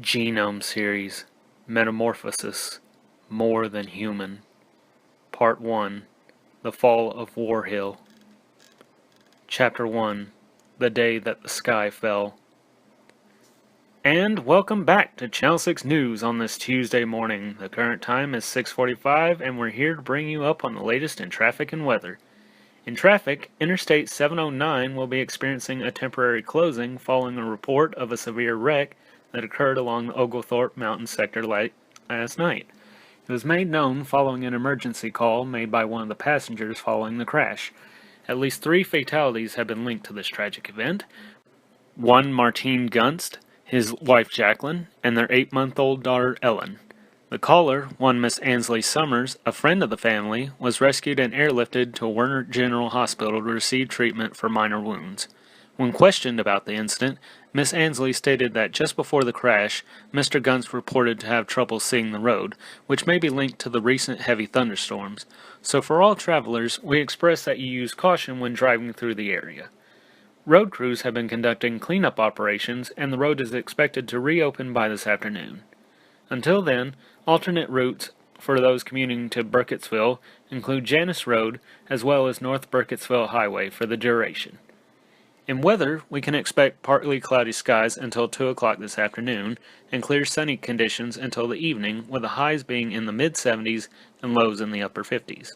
Genome Series, Metamorphosis, More Than Human, Part 1, The Fall of War Hill. Chapter 1, The Day That the Sky Fell. And welcome back to Channel 6 News on this Tuesday morning. The current time is 6:45 and we're here to bring you up on the latest in traffic and weather. In traffic, Interstate 709 will be experiencing a temporary closing following a report of a severe wreck that occurred along the Oglethorpe Mountain sector last night. It was made known following an emergency call made by one of the passengers following the crash. At least 3 fatalities have been linked to this tragic event. One Martine Gunst, his wife Jacqueline, and their 8-month-old daughter Ellen. The caller, one Miss Ansley Summers, a friend of the family, was rescued and airlifted to Werner General Hospital to receive treatment for minor wounds. When questioned about the incident, Miss Ansley stated that just before the crash, Mr. Gunst reported to have trouble seeing the road, which may be linked to the recent heavy thunderstorms. So for all travelers, we express that you use caution when driving through the area. Road crews have been conducting cleanup operations, and the road is expected to reopen by this afternoon. Until then, alternate routes for those commuting to Burkittsville include Janus Road as well as North Burkittsville Highway for the duration. In weather, we can expect partly cloudy skies until 2 o'clock this afternoon, and clear sunny conditions until the evening, with the highs being in the mid-70s and lows in the upper 50s.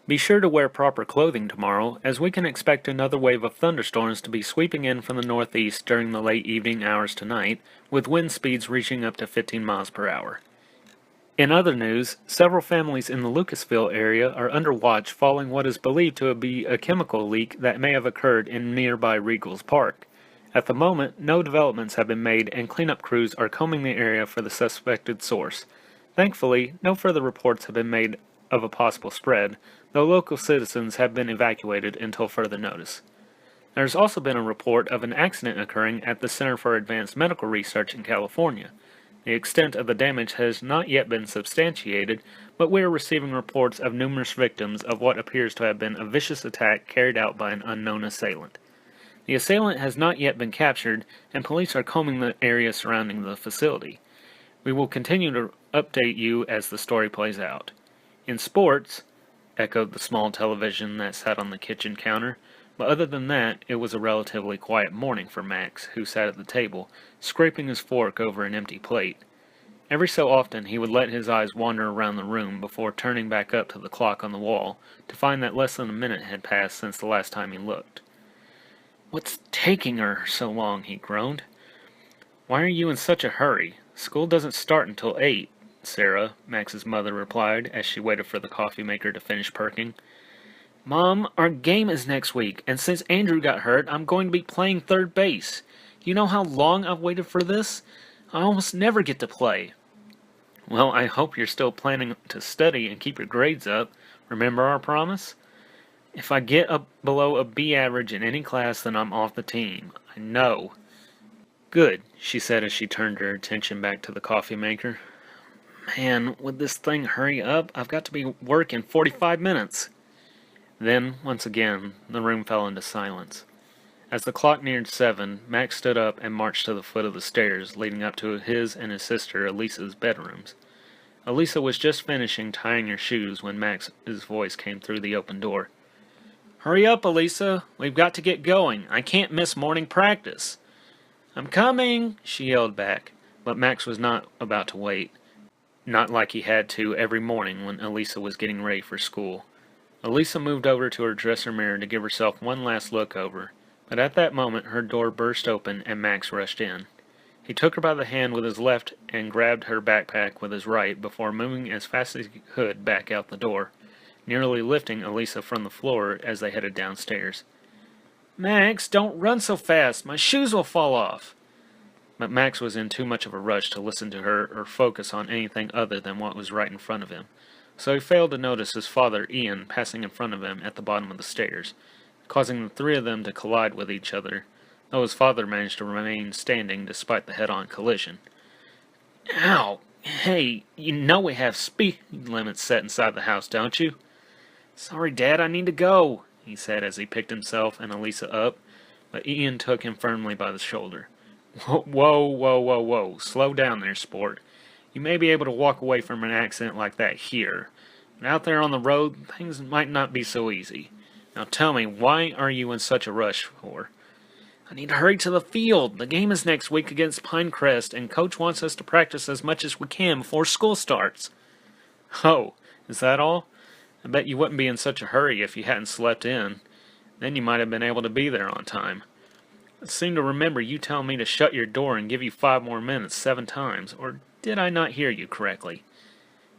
Be sure to wear proper clothing tomorrow, as we can expect another wave of thunderstorms to be sweeping in from the northeast during the late evening hours tonight, with wind speeds reaching up to 15 miles per hour. In other news, several families in the Lucasville area are under watch following what is believed to be a chemical leak that may have occurred in nearby Regals Park. At the moment, no developments have been made and cleanup crews are combing the area for the suspected source. Thankfully, no further reports have been made of a possible spread, though local citizens have been evacuated until further notice. There has also been a report of an accident occurring at the Center for Advanced Medical Research in California. The extent of the damage has not yet been substantiated, but we are receiving reports of numerous victims of what appears to have been a vicious attack carried out by an unknown assailant. The assailant has not yet been captured, and police are combing the area surrounding the facility. We will continue to update you as the story plays out. In sports, echoed the small television that sat on the kitchen counter, but other than that, it was a relatively quiet morning for Max, who sat at the table, scraping his fork over an empty plate. Every so often he would let his eyes wander around the room before turning back up to the clock on the wall, to find that less than a minute had passed since the last time he looked. "What's taking her so long?" he groaned. "Why are you in such a hurry? School doesn't start until 8, Sarah," Max's mother replied as she waited for the coffee maker to finish perking. "Mom, our game is next week, and since Andrew got hurt, I'm going to be playing third base. You know how long I've waited for this? I almost never get to play." "Well, I hope you're still planning to study and keep your grades up. Remember our promise? If I get up below a B average in any class, then I'm off the team. I know." "Good," she said as she turned her attention back to the coffee maker. "Man, would this thing hurry up? I've got to be work in 45 minutes. Then, once again, the room fell into silence. As the clock neared 7, Max stood up and marched to the foot of the stairs leading up to his and his sister Elisa's bedrooms. Elisa was just finishing tying her shoes when Max's voice came through the open door. "Hurry up, Elisa! We've got to get going. I can't miss morning practice." "I'm coming!" she yelled back, but Max was not about to wait. Not like he had to every morning when Elisa was getting ready for school. Elisa moved over to her dresser mirror to give herself one last look over, but at that moment her door burst open and Max rushed in. He took her by the hand with his left and grabbed her backpack with his right before moving as fast as he could back out the door, nearly lifting Elisa from the floor as they headed downstairs. "Max, don't run so fast! My shoes will fall off!" But Max was in too much of a rush to listen to her or focus on anything other than what was right in front of him, so he failed to notice his father, Ian, passing in front of him at the bottom of the stairs, causing the 3 of them to collide with each other, though his father managed to remain standing despite the head-on collision. "Ow! Hey, you know we have speed limits set inside the house, don't you?" "Sorry, Dad, I need to go," he said as he picked himself and Elisa up, but Ian took him firmly by the shoulder. Whoa, whoa, whoa, whoa. Slow down there, sport. You may be able to walk away from an accident like that here. But out there on the road, things might not be so easy. Now tell me, why are you in such a rush for? I need to hurry to the field. The game is next week against Pinecrest, and Coach wants us to practice as much as we can before school starts. Oh, is that all? I bet you wouldn't be in such a hurry if you hadn't slept in. Then you might have been able to be there on time. I seem to remember you telling me to shut your door and give you 5 more minutes 7 times, or did I not hear you correctly?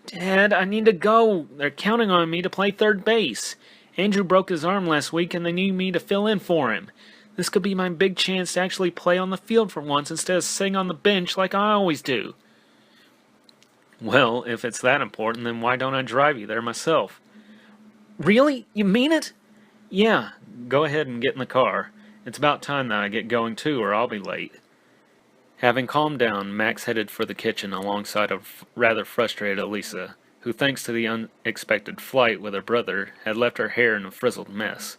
Dad, I need to go. They're counting on me to play third base. Andrew broke his arm last week and they need me to fill in for him. This could be my big chance to actually play on the field for once instead of sitting on the bench like I always do. Well, if it's that important, then why don't I drive you there myself? Really? You mean it? Yeah, go ahead and get in the car. It's about time that I get going too, or I'll be late. Having calmed down, Max headed for the kitchen alongside of rather frustrated Elisa, who, thanks to the unexpected flight with her brother, had left her hair in a frizzled mess.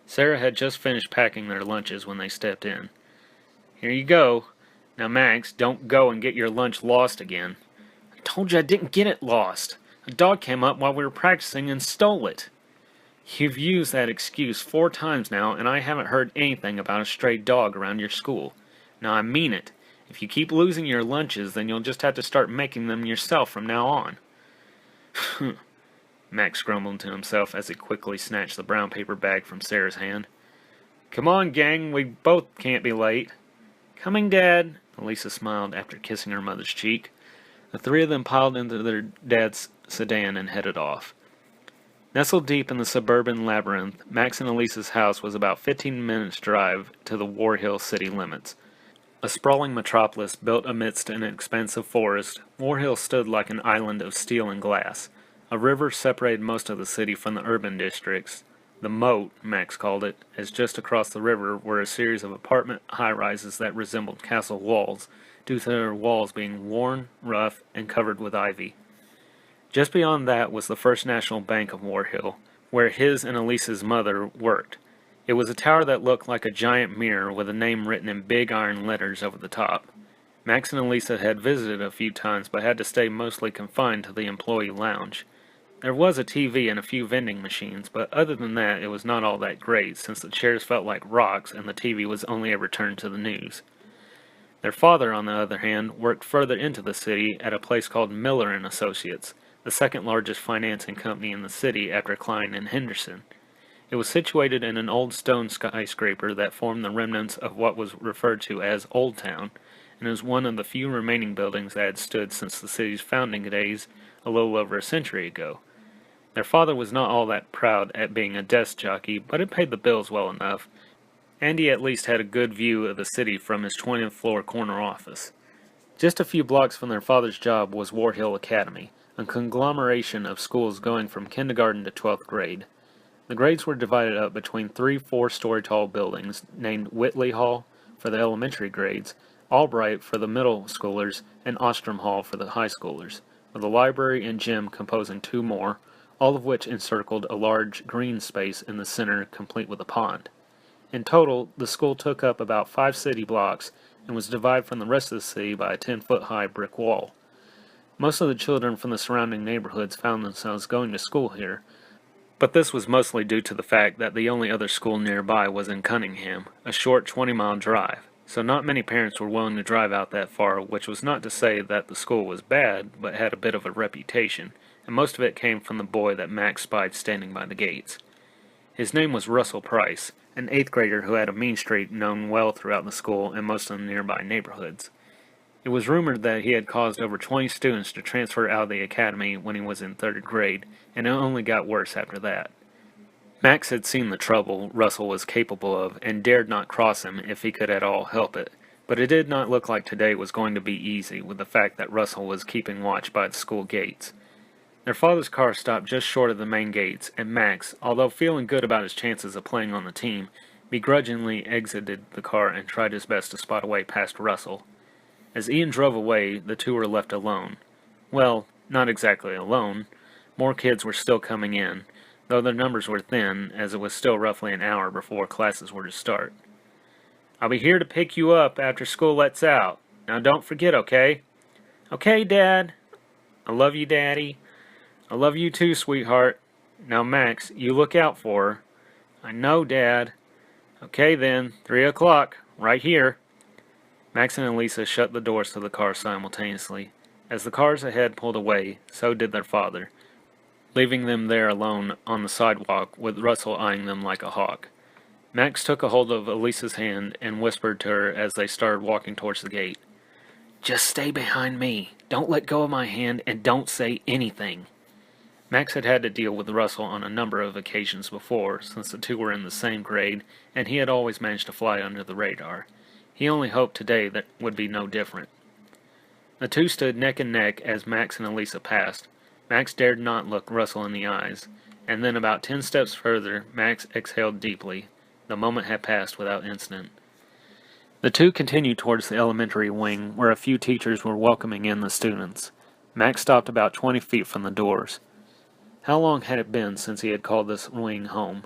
Sarah had just finished packing their lunches when they stepped in. Here you go. Now, Max, don't go and get your lunch lost again. I told you I didn't get it lost. A dog came up while we were practicing and stole it. You've used that excuse 4 times now, and I haven't heard anything about a stray dog around your school. Now, I mean it. If you keep losing your lunches, then you'll just have to start making them yourself from now on. Max grumbled to himself as he quickly snatched the brown paper bag from Sarah's hand. Come on, gang, we both can't be late. Coming, Dad, Elisa smiled after kissing her mother's cheek. The 3 of them piled into their dad's sedan and headed off. Nestled deep in the suburban labyrinth, Max and Elisa's house was about 15 minutes' drive to the War Hill city limits. A sprawling metropolis built amidst an expansive forest, War Hill stood like an island of steel and glass. A river separated most of the city from the urban districts. The moat, Max called it, as just across the river were a series of apartment high-rises that resembled castle walls, due to their walls being worn, rough, and covered with ivy. Just beyond that was the First National Bank of War Hill, where his and Elisa's mother worked. It was a tower that looked like a giant mirror with a name written in big iron letters over the top. Max and Elisa had visited a few times but had to stay mostly confined to the employee lounge. There was a TV and a few vending machines, but other than that it was not all that great since the chairs felt like rocks and the TV was only ever turned to the news. Their father, on the other hand, worked further into the city at a place called Miller and Associates, the second largest financing company in the city after Klein and Henderson. It was situated in an old stone skyscraper that formed the remnants of what was referred to as Old Town, and is one of the few remaining buildings that had stood since the city's founding days a little over a century ago. Their father was not all that proud at being a desk jockey, but it paid the bills well enough, and he at least had a good view of the city from his 20th floor corner office. Just a few blocks from their father's job was War Hill Academy, a conglomeration of schools going from kindergarten to 12th grade. The grades were divided up between 3 4-story tall buildings, named Whitley Hall for the elementary grades, Albright for the middle schoolers, and Ostrom Hall for the high schoolers, with a library and gym composing 2 more, all of which encircled a large green space in the center complete with a pond. In total, the school took up about 5 city blocks and was divided from the rest of the city by a 10-foot-high brick wall. Most of the children from the surrounding neighborhoods found themselves going to school here, but this was mostly due to the fact that the only other school nearby was in Cunningham, a short 20-mile drive, so not many parents were willing to drive out that far, which was not to say that the school was bad, but had a bit of a reputation, and most of it came from the boy that Max spied standing by the gates. His name was Russell Price, an 8th grader who had a mean streak known well throughout the school and most of the nearby neighborhoods. It was rumored that he had caused over 20 students to transfer out of the academy when he was in 3rd grade, and it only got worse after that. Max had seen the trouble Russell was capable of and dared not cross him if he could at all help it, but it did not look like today was going to be easy with the fact that Russell was keeping watch by the school gates. Their father's car stopped just short of the main gates, and Max, although feeling good about his chances of playing on the team, begrudgingly exited the car and tried his best to spot a way past Russell. As Ian drove away, the 2 were left alone. Well, not exactly alone. More kids were still coming in, though their numbers were thin, as it was still roughly an hour before classes were to start. I'll be here to pick you up after school lets out. Now don't forget, okay? Okay, Dad. I love you, Daddy. I love you too, sweetheart. Now, Max, you look out for her. I know, Dad. Okay then, 3 o'clock, right here. Max and Elisa shut the doors to the car simultaneously. As the cars ahead pulled away, so did their father, leaving them there alone on the sidewalk with Russell eyeing them like a hawk. Max took a hold of Elisa's hand and whispered to her as they started walking towards the gate. Just stay behind me. Don't let go of my hand and don't say anything. Max had had to deal with Russell on a number of occasions before, since the two were in the same grade, and he had always managed to fly under the radar. He only hoped today that would be no different. The two stood neck and neck as Max and Elisa passed. Max dared not look Russell in the eyes, and then about 10 steps further, Max exhaled deeply. The moment had passed without incident. The two continued towards the elementary wing, where a few teachers were welcoming in the students. Max stopped about 20 feet from the doors. How long had it been since he had called this wing home?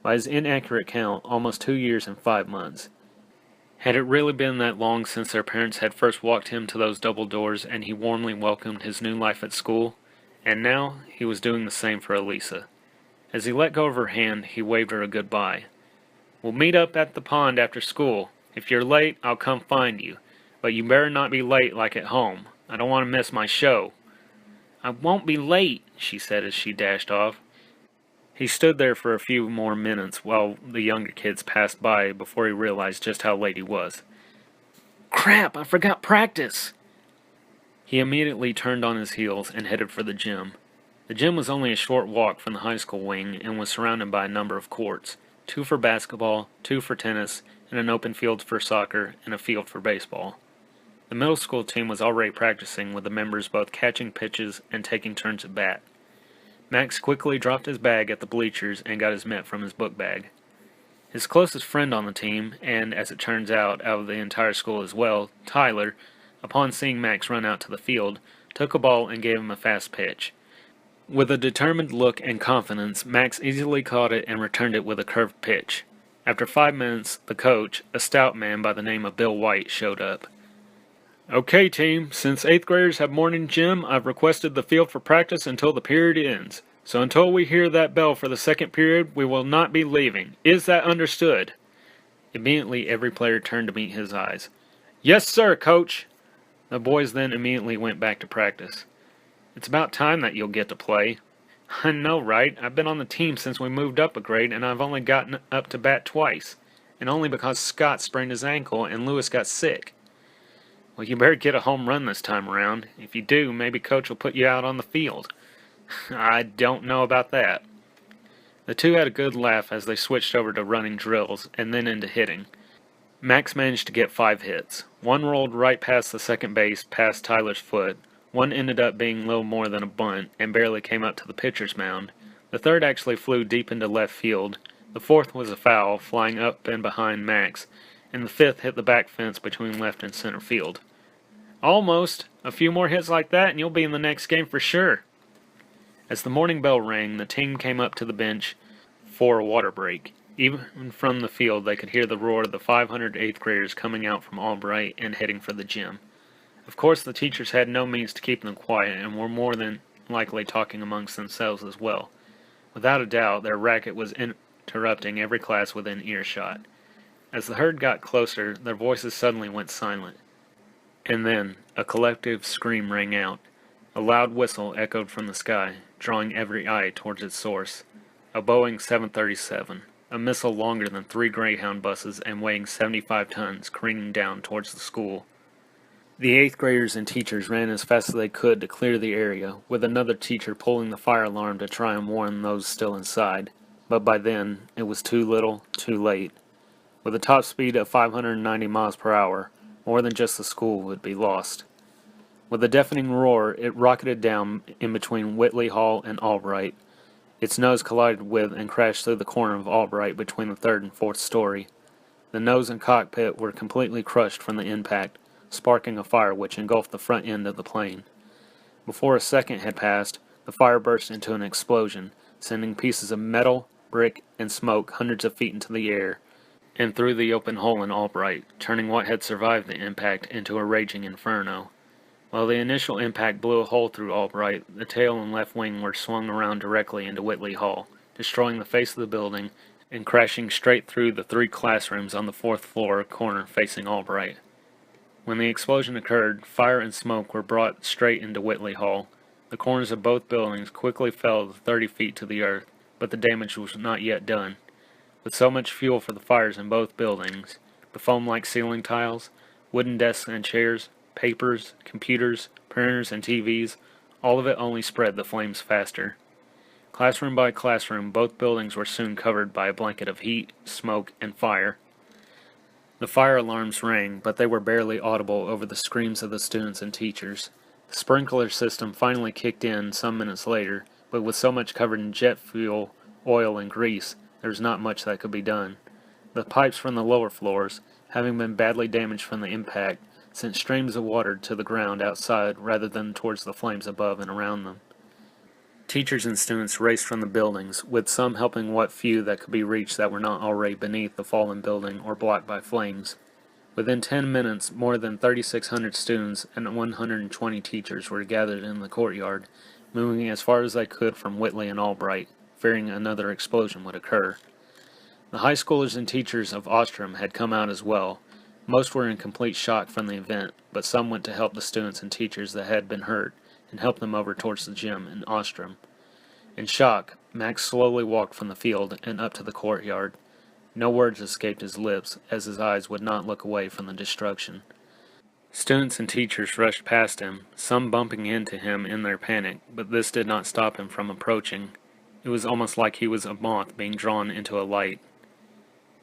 By his inaccurate count, almost 2 years and 5 months. Had it really been that long since their parents had first walked him to those double doors and he warmly welcomed his new life at school? And now he was doing the same for Elisa. As he let go of her hand, he waved her a goodbye. We'll meet up at the pond after school. If you're late, I'll come find you. But you better not be late like at home. I don't want to miss my show. I won't be late, she said as she dashed off. He stood there for a few more minutes while the younger kids passed by before he realized just how late he was. Crap, I forgot practice! He immediately turned on his heels and headed for the gym. The gym was only a short walk from the high school wing and was surrounded by a number of courts, 2 for basketball, 2 for tennis, and an open field for soccer and a field for baseball. The middle school team was already practicing with the members both catching pitches and taking turns at bat. Max quickly dropped his bag at the bleachers and got his mitt from his book bag. His closest friend on the team, and as it turns out of the entire school as well, Tyler, upon seeing Max run out to the field, took a ball and gave him a fast pitch. With a determined look and confidence, Max easily caught it and returned it with a curved pitch. After 5 minutes, the coach, a stout man by the name of Bill White, showed up. Okay, team, since 8th graders have morning gym, I've requested the field for practice until the period ends. So until we hear that bell for the second period, we will not be leaving. Is that understood? Immediately, every player turned to meet his eyes. Yes, sir, coach. The boys then immediately went back to practice. It's about time that you'll get to play. I know, right? I've been on the team since we moved up a grade, and I've only gotten up to bat twice. And only because Scott sprained his ankle and Lewis got sick. Well, you better get a home run this time around. If you do, maybe Coach will put you out on the field. I don't know about that. The two had a good laugh as they switched over to running drills and then into hitting. Max managed to get 5 hits. One rolled right past the second base, past Tyler's foot. One ended up being little more than a bunt and barely came up to the pitcher's mound. The third actually flew deep into left field. The fourth was a foul, flying up and behind Max, and the fifth hit the back fence between left and center field. Almost. A few more hits like that and you'll be in the next game for sure. As the morning bell rang, the team came up to the bench for a water break. Even from the field, they could hear the roar of the 500 8th graders coming out from Albright and heading for the gym. Of course, the teachers had no means to keep them quiet and were more than likely talking amongst themselves as well. Without a doubt, their racket was interrupting every class within earshot. As the herd got closer, their voices suddenly went silent. And then, a collective scream rang out. A loud whistle echoed from the sky, drawing every eye towards its source. A Boeing 737, a missile longer than 3 Greyhound buses and weighing 75 tons, careening down towards the school. The 8th graders and teachers ran as fast as they could to clear the area, with another teacher pulling the fire alarm to try and warn those still inside. But by then, it was too little, too late. With a top speed of 590 miles per hour, more than just the school would be lost. With a deafening roar, it rocketed down in between Whitley Hall and Albright. Its nose collided with and crashed through the corner of Albright between the 3rd and 4th story. The nose and cockpit were completely crushed from the impact, sparking a fire which engulfed the front end of the plane. Before a second had passed, the fire burst into an explosion, sending pieces of metal, brick, and smoke hundreds of feet into the air. and through the open hole in Albright, turning what had survived the impact into a raging inferno. While the initial impact blew a hole through Albright, the tail and left wing were swung around directly into Whitley Hall, destroying the face of the building and crashing straight through the 3 classrooms on the 4th floor corner facing Albright. When the explosion occurred, fire and smoke were brought straight into Whitley Hall. The corners of both buildings quickly fell 30 feet to the earth, but the damage was not yet done. With so much fuel for the fires in both buildings, the foam-like ceiling tiles, wooden desks and chairs, papers, computers, printers, and TVs, all of it only spread the flames faster. Classroom by classroom, both buildings were soon covered by a blanket of heat, smoke, and fire. The fire alarms rang, but they were barely audible over the screams of the students and teachers. The sprinkler system finally kicked in some minutes later, but with so much covered in jet fuel, oil, and grease, there was not much that could be done. The pipes from the lower floors, having been badly damaged from the impact, sent streams of water to the ground outside rather than towards the flames above and around them. Teachers and students raced from the buildings, with some helping what few that could be reached that were not already beneath the fallen building or blocked by flames. Within 10 minutes, more than 3,600 students and 120 teachers were gathered in the courtyard, moving as far as they could from Whitley and Albright, fearing another explosion would occur. The high schoolers and teachers of Ostrom had come out as well. Most were in complete shock from the event, but some went to help the students and teachers that had been hurt and help them over towards the gym in Ostrom. In shock, Max slowly walked from the field and up to the courtyard. No words escaped his lips, as his eyes would not look away from the destruction. Students and teachers rushed past him, some bumping into him in their panic, but this did not stop him from approaching. It was almost like he was a moth being drawn into a light.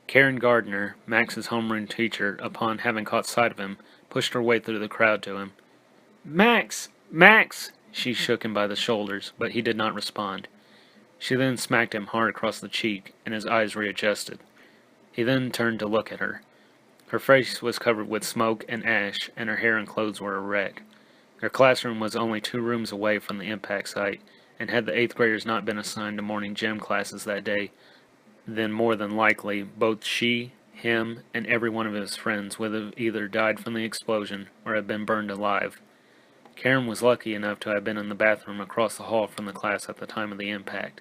Karen Gardner, Max's homeroom teacher, upon having caught sight of him, pushed her way through the crowd to him. "Max! Max!" She shook him by the shoulders, but he did not respond. She then smacked him hard across the cheek, and his eyes readjusted. He then turned to look at her. Her face was covered with smoke and ash, and her hair and clothes were a wreck. Their classroom was only 2 rooms away from the impact site, and had the 8th graders not been assigned to morning gym classes that day, then more than likely both she, him, and every one of his friends would have either died from the explosion or have been burned alive. Karen was lucky enough to have been in the bathroom across the hall from the class at the time of the impact.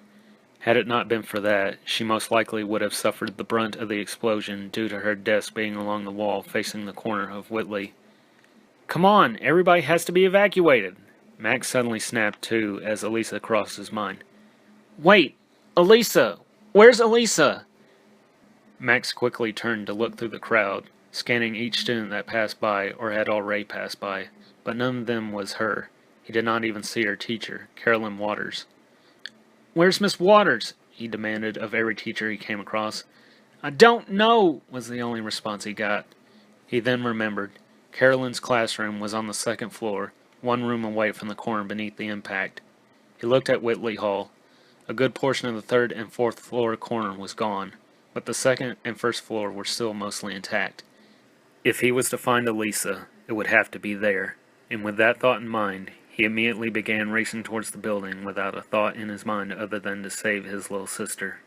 Had it not been for that, she most likely would have suffered the brunt of the explosion due to her desk being along the wall facing the corner of Whitley. "Come on, everybody has to be evacuated!" Max suddenly snapped to as Elisa crossed his mind. "Wait! Elisa! Where's Elisa?" Max quickly turned to look through the crowd, scanning each student that passed by or had already passed by, but none of them was her. He did not even see her teacher, Carolyn Waters. "Where's Miss Waters?" he demanded of every teacher he came across. "I don't know," was the only response he got. He then remembered. Carolyn's classroom was on the 2nd floor, 1 room away from the corner beneath the impact. He looked at Whitley Hall. A good portion of the 3rd and 4th floor corner was gone, but the 2nd and 1st floor were still mostly intact. If he was to find Elisa, it would have to be there, and with that thought in mind, he immediately began racing towards the building without a thought in his mind other than to save his little sister.